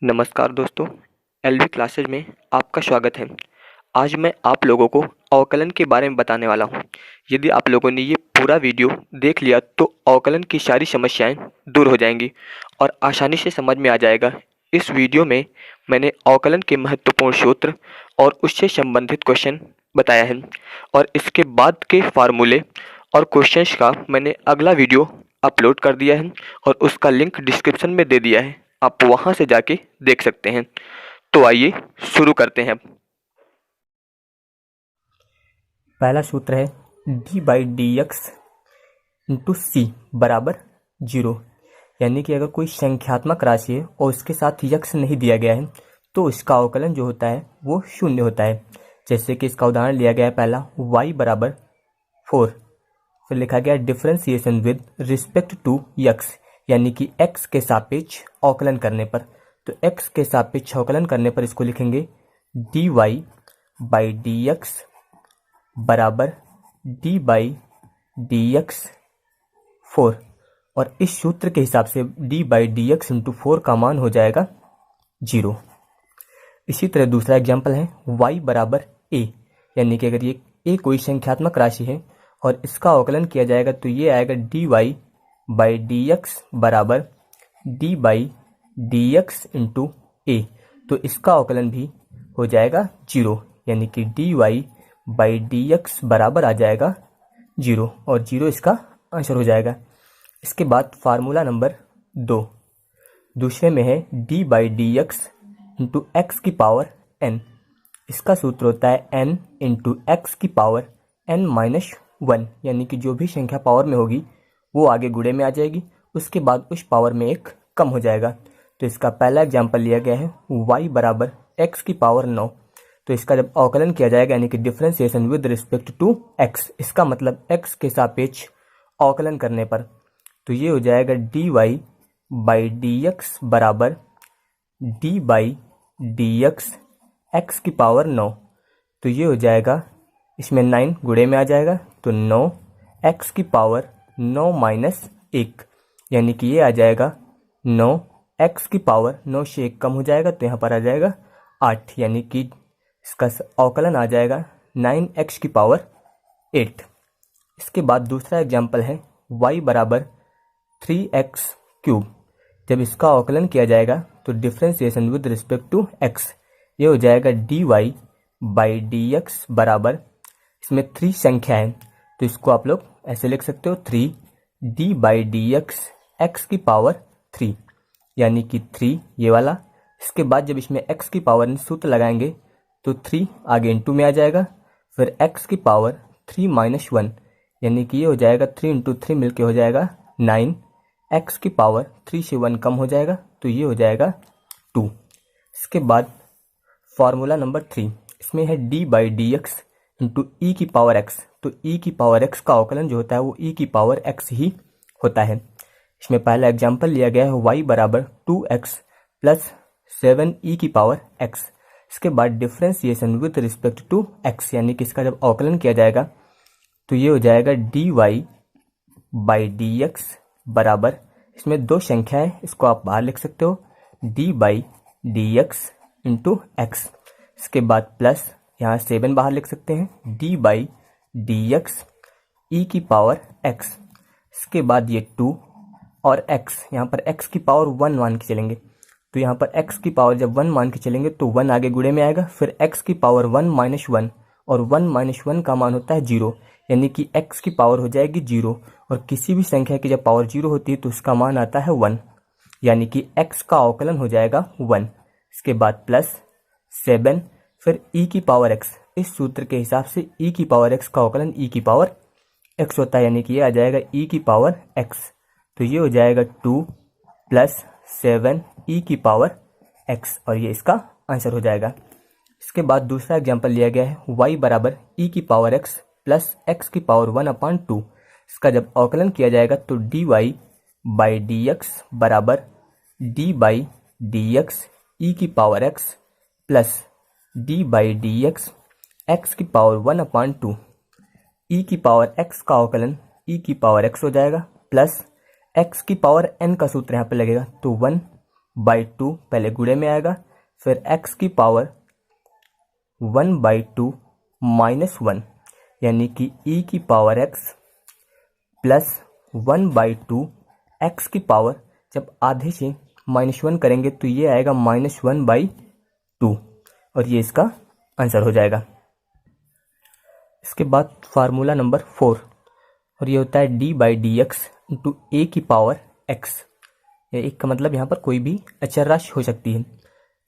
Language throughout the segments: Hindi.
नमस्कार दोस्तों, एलवी क्लासेज में आपका स्वागत है। आज मैं आप लोगों को अवकलन के बारे में बताने वाला हूँ। यदि आप लोगों ने ये पूरा वीडियो देख लिया तो अवकलन की सारी समस्याएं दूर हो जाएंगी और आसानी से समझ में आ जाएगा। इस वीडियो में मैंने अवकलन के महत्वपूर्ण सूत्र और उससे संबंधित क्वेश्चन बताया है और इसके बाद के फार्मूले और क्वेश्चंस का मैंने अगला वीडियो अपलोड कर दिया है और उसका लिंक डिस्क्रिप्शन में दे दिया है, आप वहां से जाके देख सकते हैं। तो आइए शुरू करते हैं। पहला सूत्र है d/dx इंटू सी बराबर 0। यानी कि अगर कोई संख्यात्मक राशि है और उसके साथ यक्स नहीं दिया गया है तो इसका अवकलन जो होता है वो शून्य होता है। जैसे कि इसका उदाहरण लिया गया है पहला y बराबर 4, फिर लिखा गया differentiation with respect to x, यानी कि x के सापेक्ष अवकलन करने पर। तो x के सापेक्ष अवकलन करने पर इसको लिखेंगे dy/dx बराबर d/dx 4, और इस सूत्र के हिसाब से d/dx इंटू 4 का मान हो जाएगा 0। इसी तरह दूसरा एग्जाम्पल है y बराबर a, यानी कि अगर ये a कोई संख्यात्मक राशि है और इसका अवकलन किया जाएगा तो ये आएगा dy/dx बराबर d/dx इंटू a, तो इसका अवकलन भी हो जाएगा 0, यानी कि dy/dx बराबर आ जाएगा 0 और 0 इसका आंसर हो जाएगा। इसके बाद फार्मूला नंबर 2, दूसरे में है d/dx इंटू एक्स की पावर n। इसका सूत्र होता है n इंटू एक्स की पावर n-1, यानी कि जो भी संख्या पावर में होगी वो आगे गुणे में आ जाएगी, उसके बाद उस पावर में एक कम हो जाएगा। तो इसका पहला एग्जाम्पल लिया गया है y बराबर x की पावर 9। तो इसका जब अवकलन किया जाएगा यानी कि differentiation with respect to x, इसका मतलब x के सापेक्ष अवकलन करने पर, तो ये हो जाएगा dy/dx बराबर d/dx x की पावर 9। तो ये हो जाएगा, इसमें 9 गुणे में आ जाएगा तो 9 x की पावर 9 माइनस 1, यानी कि ये आ जाएगा 9 x की पावर 9 से 1 कम हो जाएगा तो यहाँ पर आ जाएगा 8, यानी कि इसका अवकलन आ जाएगा 9x की पावर 8। इसके बाद दूसरा एग्जाम्पल है y बराबर 3x क्यूब। जब इसका अवकलन किया जाएगा तो differentiation with respect to x, ये हो जाएगा dy/dx बराबर, इसमें 3 संख्या है तो इसको आप लोग ऐसे लिख सकते हो 3 d/dx x की पावर 3, यानी कि 3 ये वाला। इसके बाद जब इसमें x की पावर सूत्र लगाएंगे तो 3 आगे इंटू में आ जाएगा, फिर x की पावर 3-1, यानी कि ये हो जाएगा 3 इंटू 3 मिलके हो जाएगा 9, x की पावर 3 से 1 कम हो जाएगा तो ये हो जाएगा 2। इसके बाद फार्मूला नंबर 3, इसमें है d/dx इंटू ई की पावर x। तो e की पावर x का अवकलन जो होता है वो e की पावर x ही होता है। इसमें पहला एग्जाम्पल लिया गया है y बराबर 2x प्लस 7e की पावर x। इसके बाद differentiation with respect to x, यानी कि इसका जब अवकलन किया जाएगा तो ये हो जाएगा dy/dx बराबर, इसमें 2 संख्या है इसको आप बाहर लिख सकते हो d/dx इंटू x। इसके बाद प्लस यहाँ 7 बाहर लिख सकते हैं d/dx e की पावर x। इसके बाद ये 2 और x, यहाँ पर x की पावर 1 मान के चलेंगे तो यहाँ पर x की पावर जब 1 मान के चलेंगे तो 1 आगे गुणे में आएगा, फिर x की पावर 1-1, और 1-1 का मान होता है 0, यानी कि x की पावर हो जाएगी 0, और किसी भी संख्या की जब पावर 0 होती है तो उसका मान आता है 1, यानी कि x का अवकलन हो जाएगा 1। इसके बाद प्लस 7, फिर e की पावर x। इस सूत्र के हिसाब से e की पावर x का अवकलन e की पावर x होता है, यानी कि ये आ जाएगा e की पावर x। तो ये हो जाएगा 2 प्लस 7 e की पावर x, और ये इसका आंसर हो जाएगा। इसके बाद दूसरा एग्जाम्पल लिया गया है y बराबर e की पावर x प्लस x की पावर 1/2। इसका जब अवकलन किया जाएगा तो dy/dx बराबर d/dx e की power x plus d/dx x की पावर 1/2। e की पावर x का अवकलन e की पावर x हो जाएगा, प्लस x की पावर n का सूत्र यहाँ पे लगेगा तो 1 बाई टू पहले गुणे में आएगा, फिर एक्स की पावर 1/2 माइनस 1 यानी कि ई की पावर एक्स प्लस 1/2 एक्स की पावर, जब आधे से -1 करेंगे तो ये आएगा -1/2 और ये इसका आंसर हो जाएगा। इसके बाद फार्मूला नंबर 4 और ये होता है d/dx इंटू ए की पावर x। ये एक का मतलब यहाँ पर कोई भी अचर राशि हो सकती है।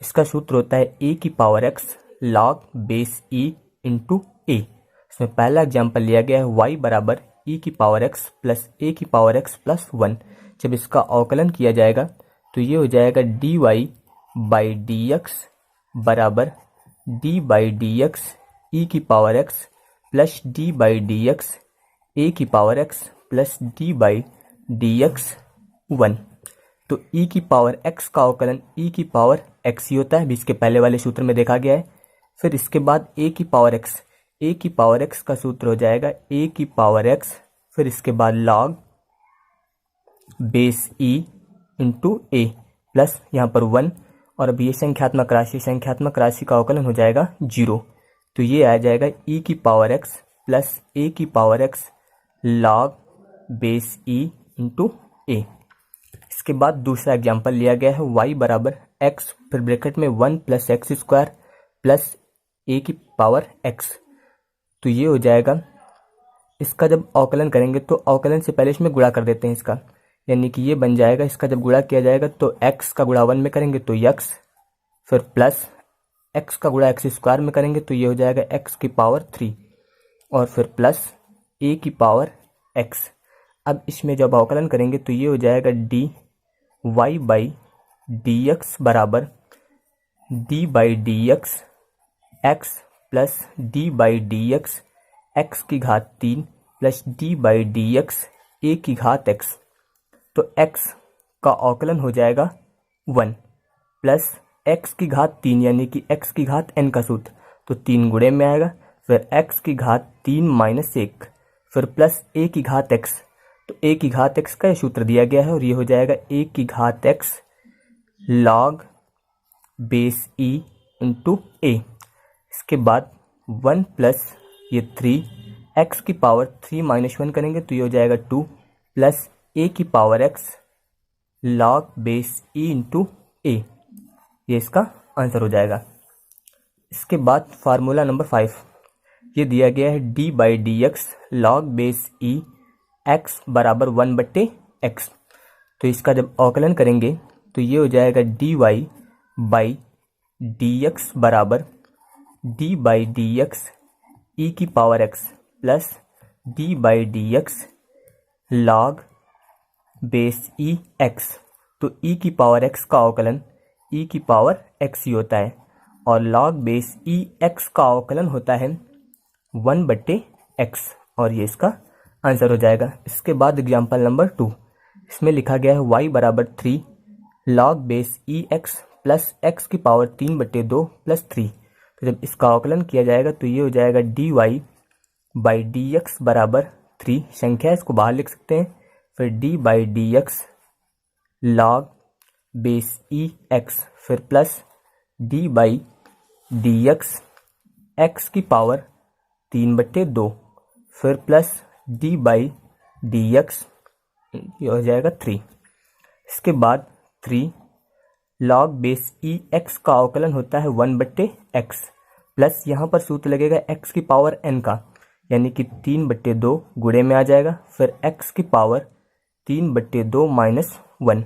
इसका सूत्र होता है ए की power x log base e into A. इसमें पहला एग्जाम्पल लिया गया है y बराबर e की पावर x प्लस ए की पावर x प्लस 1। जब इसका अवकलन किया जाएगा तो ये हो जाएगा dy/dx बराबर d/dx e की पावर x प्लस d/dx ए की पावर x प्लस d/dx 1। तो e की पावर x का अवकलन e की पावर x ही होता है, भी इसके पहले वाले सूत्र में देखा गया है। फिर इसके बाद a की पावर x का सूत्र हो जाएगा a की पावर x, फिर इसके बाद log बेस e इंटू ए प्लस यहाँ पर 1, और अब ये संख्यात्मक राशि का अवकलन हो जाएगा 0। तो ये आ जाएगा e की पावर x प्लस a की power x log base e into A. इसके बाद दूसरा एग्जाम्पल लिया गया है y बराबर x, फिर ब्रैकेट में 1 प्लस एक्स स्क्वायर प्लस ए की पावर x। तो ये हो जाएगा, इसका जब अवकलन करेंगे तो अवकलन से पहले इसमें गुणा कर देते हैं इसका, यानी कि ये बन जाएगा, इसका जब गुणा किया जाएगा तो x का गुणा 1 में करेंगे तो x, फिर प्लस x का गुणा एक्स स्क्वायर में करेंगे तो ये हो जाएगा x की पावर 3 और फिर प्लस a की पावर x। अब इसमें जब अवकलन करेंगे तो ये हो जाएगा dy/dx बराबर d/dx x plus d/dx x की घात 3 प्लस d/dx a की घात x। तो x का अवकलन हो जाएगा 1 प्लस x की घात 3 यानी कि x की घात n का सूत्र, तो 3 गुणे में आएगा, फिर x की घात 3 माइनस 1, फिर प्लस a की घात x। तो a की घात x का सूत्र दिया गया है और ये हो जाएगा a की घात x log base e into A. इसके बाद 1 प्लस ये 3, x की पावर 3 माइनस 1 करेंगे तो ये हो जाएगा 2 प्लस a की power x log base e into A. ये इसका आंसर हो जाएगा। इसके बाद फार्मूला नंबर 5, ये दिया गया है d/dx log base e x बराबर 1/x। तो इसका जब अवकलन करेंगे तो ये हो जाएगा dy/dx बराबर d/dx e की power x plus d/dx log base e x। तो e की पावर x का अवकलन e की पावर x ही होता है और log बेस e x का अवकलन होता है 1/x और ये इसका आंसर हो जाएगा। इसके बाद एग्जाम्पल नंबर 2, इसमें लिखा गया है y बराबर 3 log base e x plus x की पावर 3/2 प्लस 3। तो जब इसका अवकलन किया जाएगा तो ये हो जाएगा dy/dx बराबर 3, संख्या इसको बाहर लिख सकते हैं, फिर d/dx log base e x, फिर प्लस d/dx x की पावर 3/2, फिर प्लस d/dx ये हो जाएगा 3। इसके बाद 3 log बेस e x का अवकलन होता है 1/x प्लस यहाँ पर सूत्र लगेगा x की पावर n का, यानी कि 3/2 गुणे में आ जाएगा, फिर x की पावर 3/2 माइनस 1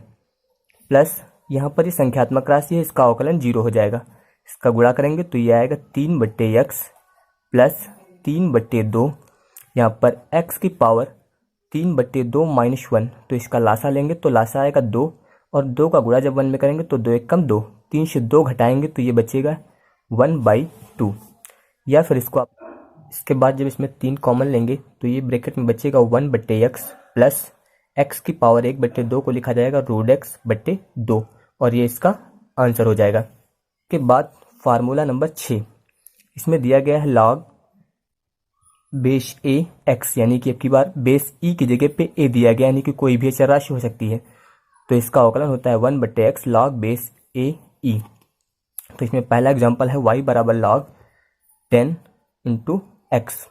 प्लस यहाँ पर ये संख्यात्मक राशि है, इसका अवकलन 0 हो जाएगा। इसका गुणा करेंगे तो ये आएगा 3/x प्लस 3/2, यहाँ पर x की पावर 3/2 माइनस 1, तो इसका लासा लेंगे तो लासा आएगा 2 और 2 का गुणा जब 1 में करेंगे तो 2 1 कम 2, 3 से 2 घटाएंगे तो ये बचेगा 1/2। या फिर इसको आप इसके बाद जब इसमें 3 कॉमन लेंगे तो ये ब्रैकेट में बचेगा 1/x प्लस x की पावर 1/2 को लिखा जाएगा √x/2 और ये इसका आंसर हो जाएगा। के बाद फार्मूला नंबर 6, इसमें दिया गया है log बेस ए एक्स, यानी कि अब की बार बेस ई की जगह पे ए दिया गया, यानी कि कोई भी अचर राशि हो सकती है। तो इसका अवकलन होता है 1/x log बेस ए ई। तो इसमें पहला एग्जाम्पल है y बराबर log 10 इंटू एक्स।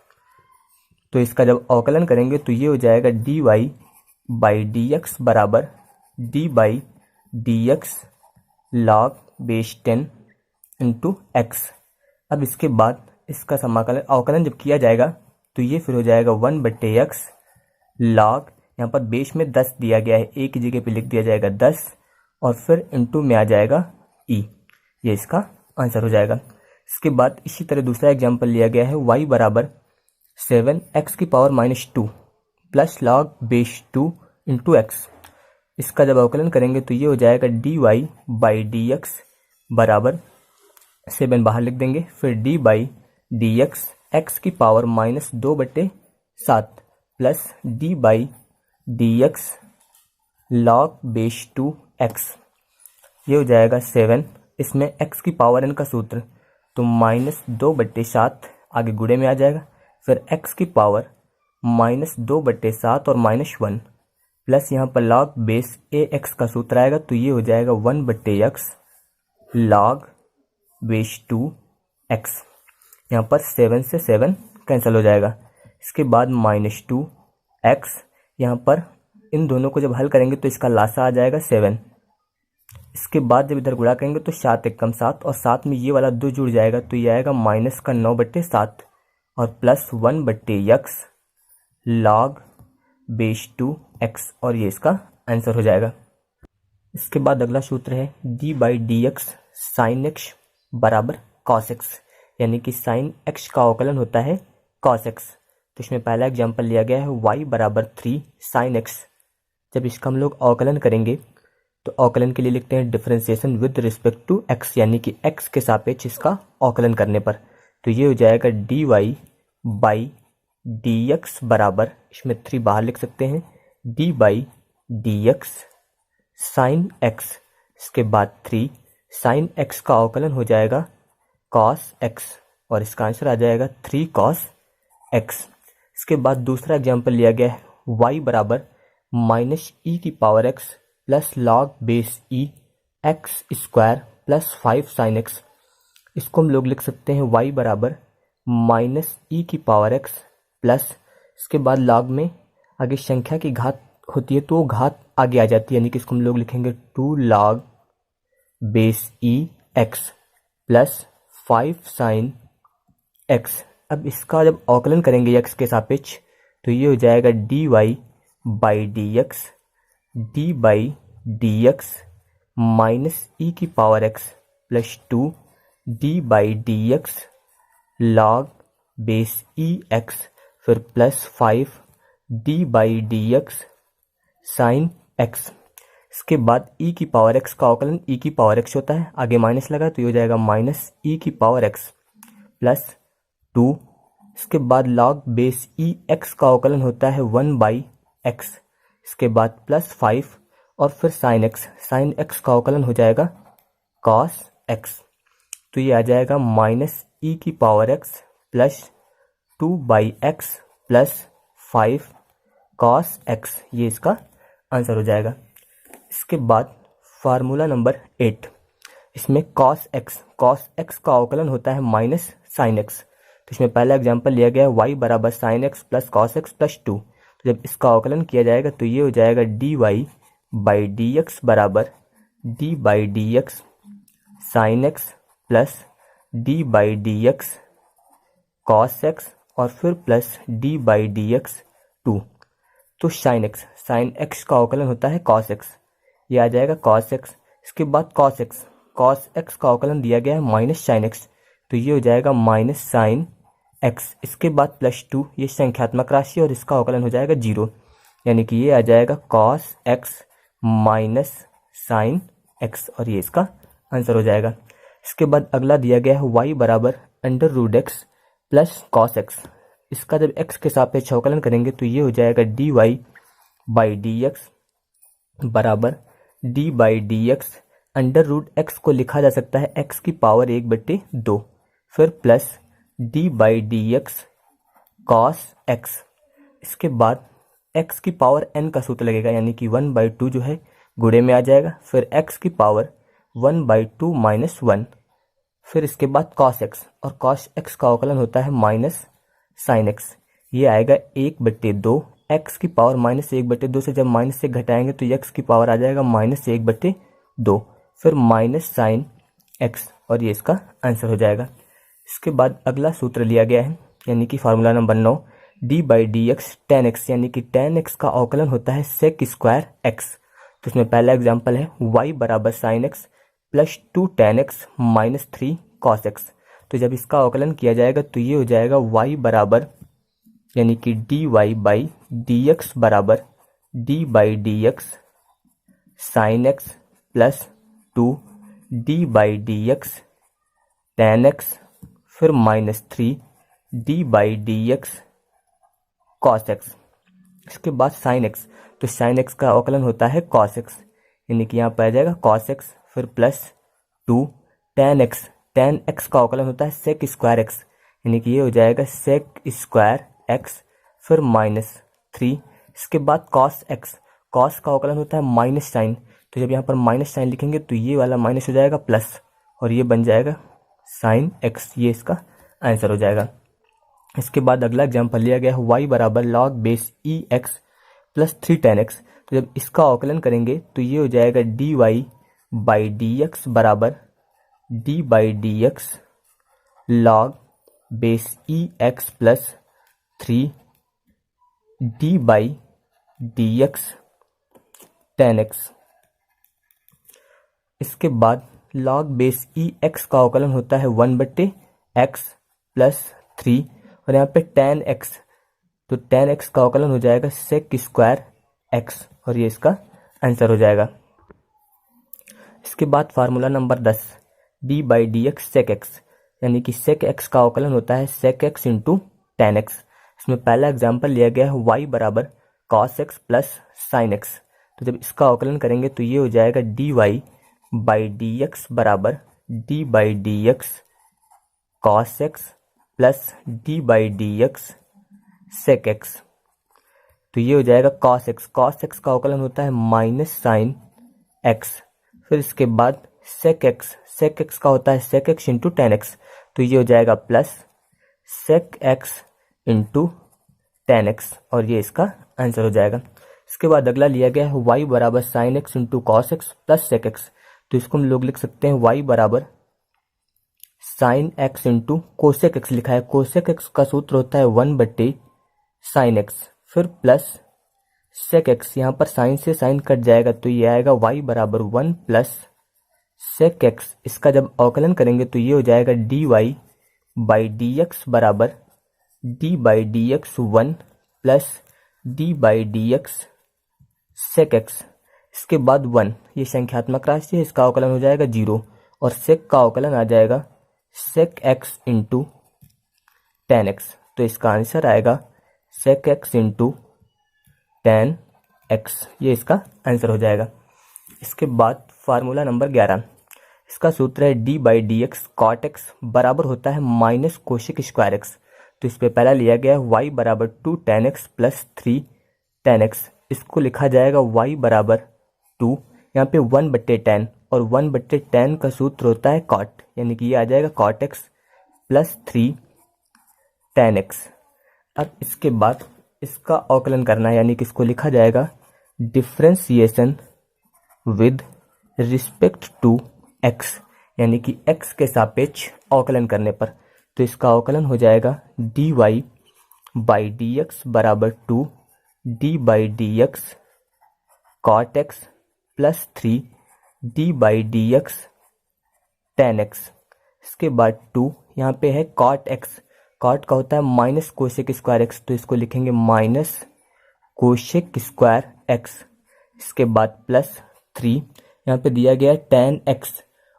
तो इसका जब अवकलन करेंगे तो ये हो जाएगा dy बाई डी एक्स बराबर D by D X log base 10 into x. अब इसके बाद इसका समाकलन अवकलन जब किया जाएगा तो ये फिर हो जाएगा 1/x log, यहाँ पर बेस में 10 दिया गया है, एक की जगह पे लिख दिया जाएगा 10 और फिर इंटू में आ जाएगा e। ये इसका आंसर हो जाएगा। इसके बाद इसी तरह दूसरा एग्जाम्पल लिया गया है y बराबर 7x⁻² plus log base 2 into x. इसका जब अवकलन करेंगे तो ये हो जाएगा dy बाई डी एक्स बराबर 7 बाहर लिख देंगे, फिर d by D x x⁻² plus d by D X log base 2 x। ये हो जाएगा 7, इसमें x की पावर n का सूत्र तो -2/7 आगे गुणे में आ जाएगा, फिर x की पावर -2/7 और -1 प्लस यहाँ पर log बेस ax का सूत्र आएगा तो ये हो जाएगा 1/x log बेस 2x। यहाँ पर 7 से 7 कैंसिल हो जाएगा। इसके बाद -2x, यहाँ पर इन दोनों को जब हल करेंगे तो इसका लासा आ जाएगा 7। इसके बाद जब इधर गुणा करेंगे तो 7 एकम 7 और साथ में ये वाला 2 जुड़ जाएगा तो ये आएगा -9/7 और plus 1/x log base 2x और ये इसका आंसर हो जाएगा। इसके बाद अगला सूत्र है d by D X sine x बराबर कॉस एक्स, यानी कि साइन एक्स का अवकलन होता है कॉस एक्स। तो इसमें पहला एग्जाम्पल लिया गया है y बराबर 3 साइन एक्स। जब इसका हम लोग अवकलन करेंगे तो अवकलन के लिए लिखते हैं differentiation with respect to x, यानी कि x के सापेक्ष इसका अवकलन करने पर। तो ये हो जाएगा dy बाई डी एक्स बराबर, इसमें 3 बाहर लिख सकते हैं, d by D X sine X. इसके बाद 3 साइन एक्स का अवकलन हो जाएगा कॉस एक्स और इसका आंसर आ जाएगा 3 कॉस एक्स। इसके बाद दूसरा एग्जाम्पल लिया गया है y बराबर -e⁻x plus log base e x square plus 5 sine x. इसको हम लोग लिख सकते हैं y बराबर -e⁻x प्लस, इसके बाद log में आगे संख्या की घात होती है तो वो घात आगे आ जाती है, यानी कि इसको हम लोग लिखेंगे 2 log base e x plus 5 sine x. अब इसका जब अवकलन करेंगे x के सापेक्ष तो ये हो जाएगा dy by D X D by D X -e⁻x plus 2 d by D X log base e X फिर plus 5 d by D X sine X. इसके बाद e⁻x का अवकलन e⁻x होता है, आगे माइनस लगा तो ये हो जाएगा -e⁻x प्लस 2। इसके बाद log बेस e x का अवकलन होता है 1/x, इसके बाद प्लस 5 और फिर साइन x का अवकलन हो जाएगा cos x। तो ये आ जाएगा -e⁻x plus 2/x plus 5 cos x, ये इसका आंसर हो जाएगा। इसके बाद फार्मूला नंबर 8, इसमें cos x का अवकलन होता है माइनस साइन x। तो इसमें पहला एग्जांपल लिया गया है y बराबर sine x plus cos x plus 2। तो जब इसका अवकलन किया जाएगा तो ये हो जाएगा dy बाई डी एक्स बराबर d by D X sine x plus d by D x cos x और फिर plus d by D x 2। तो साइन एक्स का अवकलन होता है कॉस एक्स, ये आ जाएगा कॉस एक्स। इसके बाद कॉस एक्स का अवकलन दिया गया है माइनस साइन एक्स, तो ये हो जाएगा माइनस साइन एक्स। इसके बाद प्लस 2, ये संख्यात्मक राशि और इसका अवकलन हो जाएगा 0, यानी कि ये आ जाएगा cos x minus sine x और ये इसका आंसर हो जाएगा। इसके बाद अगला दिया गया है y बराबर √x प्लस कॉस एक्स। इसका जब x के सापेक्ष अवकलन करेंगे तो ये हो जाएगा dy बाई डी एक्स बराबर d by D x √x को लिखा जा सकता है x की पावर 1/2, फिर plus d by D x cos x. इसके बाद x की पावर n का सूत्र लगेगा, यानी कि 1/2 जो है गुणे में आ जाएगा, फिर x की पावर 1/2 माइनस 1, फिर इसके बाद cos x, और cos x का अवकलन होता है माइनस sin x, ये आएगा 1/2, x की पावर -1/2 से जब माइनस से घटाएंगे तो x की पावर आ जाएगा -1/2, फिर माइनस साइन x, और ये इसका आंसर हो जाएगा। इसके बाद अगला सूत्र लिया गया है, यानी कि formula number 9, d/dx tan x, यानी कि tan x का अवकलन होता है sec स्क्वायर x। तो इसमें पहला एग्जाम्पल है y बराबर sine x plus 2 tan x minus 3 cos x। तो जब इसका अवकलन किया जाएगा तो ये हो जाएगा y बराबर, यानी कि dy/dx बराबर d/dx sine x plus 2 d/dx tan x, फिर माइनस 3 d/dx cos x। इसके बाद sin x, तो sin x का अवकलन होता है cos x, यानी कि यहाँ पर आ जाएगा cos x, फिर plus 2 tan x, tan x का अवकलन होता है sec स्क्वायर x, यानी कि ये हो जाएगा sec स्क्वायर x, फिर माइनस 3। इसके बाद cos x, cos का अवकलन होता है माइनस साइन, तो जब यहाँ पर माइनस साइन लिखेंगे तो ये वाला माइनस हो जाएगा प्लस, और ये बन जाएगा साइन x, ये इसका आंसर हो जाएगा। इसके बाद अगला एग्जाम्पल लिया गया है y बराबर log बेस ई एक्स प्लस 3 tan x। तो जब इसका अवकलन करेंगे तो ये हो जाएगा dy/dx बराबर d/dx log बेस ई x plus 3 d/dx tan x। इसके बाद log बेस ई एक्स का अवकलन होता है 1/x प्लस 3, और यहाँ पे tan x, तो tan x का अवकलन हो जाएगा sec स्क्वायर x, और ये इसका आंसर हो जाएगा। इसके बाद formula number 10, d/dx sec x, यानी कि sec x का अवकलन होता है sec x into tan x। इसमें पहला एग्जाम्पल लिया गया है y बराबर cos x plus sin x। तो जब इसका अवकलन करेंगे तो ये हो जाएगा dy/dx बराबर d/dx cos x plus d/dx sec x। तो ये हो जाएगा cos x, cos x का अवकलन होता है माइनस साइन x, फिर इसके बाद sec x, sec x का होता है sec x into tan x, तो ये हो जाएगा plus sec x into tan x, और ये इसका आंसर हो जाएगा। इसके बाद अगला लिया गया है y बराबर sine x into cos x plus sec x। तो इसको हम लोग लिख सकते हैं y बराबर sine x into cosec x लिखा है, कोसेक x का सूत्र होता है 1/sin x, फिर प्लस sec x, यहाँ पर साइन से साइन कट जाएगा तो ये आएगा y बराबर 1 प्लस sec x। इसका जब अवकलन करेंगे तो ये हो जाएगा dy/dx बराबर d/dx 1 plus d/dx sec x। इसके बाद 1, ये संख्यात्मक राशि है, इसका अवकलन हो जाएगा 0, और sec का अवकलन आ जाएगा sec x into tan x। तो इसका आंसर आएगा sec x into tan x, ये इसका आंसर हो जाएगा। इसके बाद फार्मूला नंबर 11, इसका सूत्र है d/dx cot x बराबर होता है माइनस कोशिक स्क्वायर x। तो इस पे पहला लिया गया है y बराबर 2 tan x plus 3 tan x। इसको लिखा जाएगा y बराबर 2, यहाँ पे 1/tan, और 1/tan का सूत्र होता है cot, यानी कि ये आ जाएगा cot x plus 3 tan x। अब इसके बाद इसका अवकलन करना है, यानी कि इसको लिखा जाएगा differentiation with respect to x, यानी कि x के सापेक्ष अवकलन करने पर। तो इसका अवकलन हो जाएगा dy/dx बराबर 2 d/dx cot x plus 3 d/dx tan x। इसके बाद 2, यहाँ पे है cot x, cot का होता है माइनस कोशेक स्क्वायर x, तो इसको लिखेंगे माइनस कोशेक स्क्वायर x। इसके बाद प्लस 3, यहाँ पे दिया गया है tan x,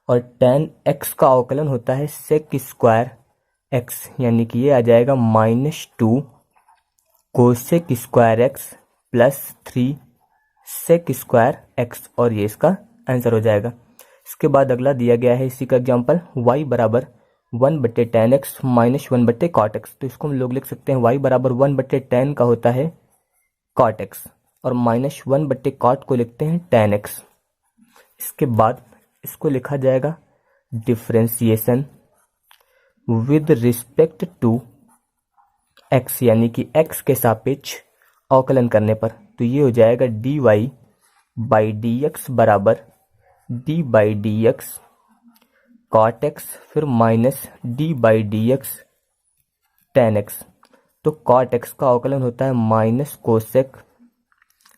और tan x का अवकलन होता है sec स्क्वायर x, यानी कि ये आ जाएगा -2 cosec square x plus 3 sec square x, और ये इसका आंसर हो जाएगा। इसके बाद अगला दिया गया है इसी का एग्जांपल y बराबर 1/tan x minus 1/cot x। तो इसको हम लोग लिख सकते हैं y बराबर 1/tan का होता है cot x, और माइनस 1/cot को लिखते हैं tan x। इसके बाद इसको लिखा जाएगा differentiation with respect to x, यानी कि एक्स के सापेक्ष अवकलन करने पर। तो ये हो जाएगा dy बाई डी एक्स बराबर D by D x cot X, फिर minus D by D X tan X. तो कॉट एक्स का अवकलन होता है माइनस कोसेक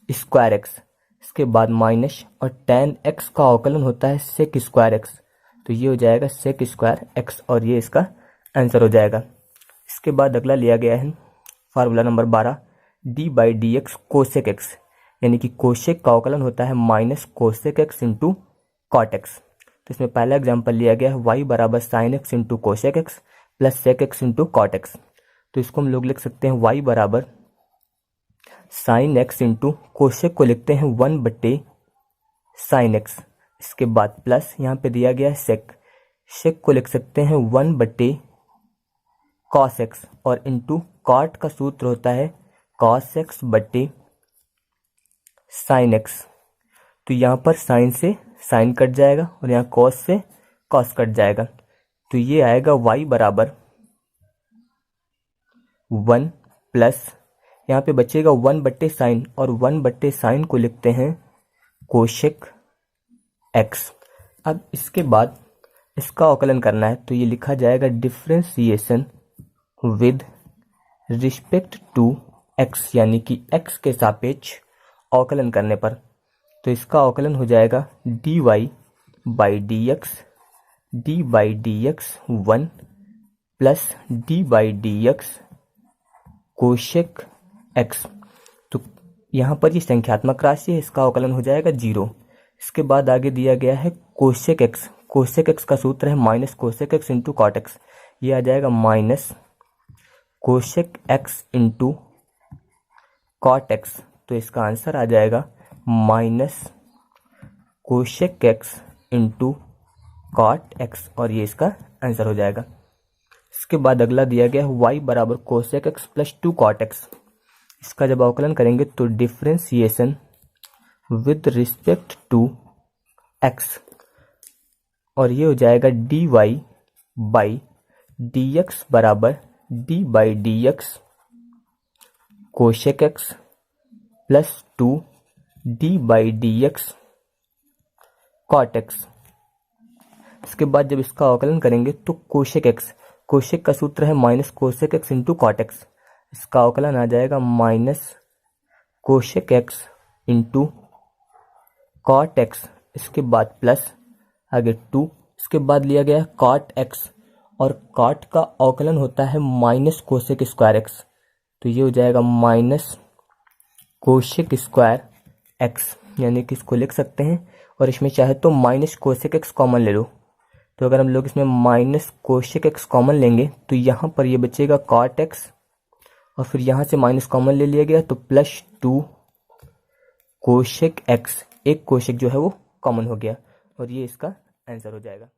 स्क्वायर एक्स, इसके बाद माइनस, और टेन एक्स का अवकलन होता है सेक स्क्वायर एक्स। तो ये हो जाएगा सेक स्क्वायर एक्स, और ये इसका आंसर हो जाएगा। इसके बाद अगला लिया गया है formula number 12, d by D x cosec x, यानी कि कोसेक का अवकलन होता है minus cosec x into cot x. तो इसमें पहला एग्जाम्पल लिया गया है वाई बराबर sine x into cosec x plus sec x into cot x. तो इसको हम लोग लिख सकते हैं वाई बराबर साइन एक्स इंटू कोसेक को लिखते हैं 1/sin एक्स, इसके बाद प्लस यहाँ पे दिया गया है सेक, सेक को लिख सकते हैं 1/cos एक्स, और इंटू कॉट का सूत्र होता है cos एक्स बटे साइन एक्स। तो यहाँ पर साइन से साइन कट जाएगा और यहाँ cos से cos कट जाएगा। तो ये आएगा y बराबर 1 प्लस यहाँ पे बचेगा 1/sin, और 1/sin को लिखते हैं कोशेक एक्स। अब इसके बाद इसका अवकलन करना है, तो ये लिखा जाएगा differentiation with respect to x, यानी कि एक्स के सापेक्ष अवकलन करने पर। तो इसका अवकलन हो जाएगा dy by D x 1 plus D by D x cosec x. तो यहाँ पर ये संख्यात्मक राशि है, इसका अवकलन हो जाएगा 0। इसके बाद आगे दिया गया है कोशेक एक्स, कोशेक एक्स का सूत्र है minus cosec x into cot x. ये आ जाएगा minus cosec x into cot x. तो इसका आंसर आ जाएगा minus cosec x into cot x, और ये इसका आंसर हो जाएगा। इसके बाद अगला दिया गया है y बराबर cosec x plus 2 cot x. इसका जब अवकलन करेंगे तो differentiation with respect to x, और ये हो जाएगा dy बाई डी एक्स बराबर D by D x cosec x plus 2 d by D x cot x. इसके बाद जब इसका अवकलन करेंगे तो कोशेक एक्स, कोशेक का सूत्र है minus cosec x into cot x. इसका अवकलन आ जाएगा minus cosec x into cot x, इसके बाद प्लस आगे 2। इसके बाद लिया गया है कॉट एक्स, और कॉट का अवकलन होता है माइनस कोशेक स्क्वायर एक्स। तो ये हो जाएगा माइनस कोशेक स्क्वायर एक्स, यानी कि इसको लिख सकते हैं, और इसमें चाहे तो माइनस कोशेक एक्स कॉमन ले लो। तो अगर हम लोग इसमें माइनस कोशेक एक्स कॉमन लेंगे तो यहाँ पर ये बचेगा कॉट एक्स, और फिर यहाँ से माइनस कॉमन ले लिया गया तो प्लस 2 कोशेक एक्स, एक कोशेक जो है वो कॉमन हो गया, और ये इसका आंसर हो जाएगा।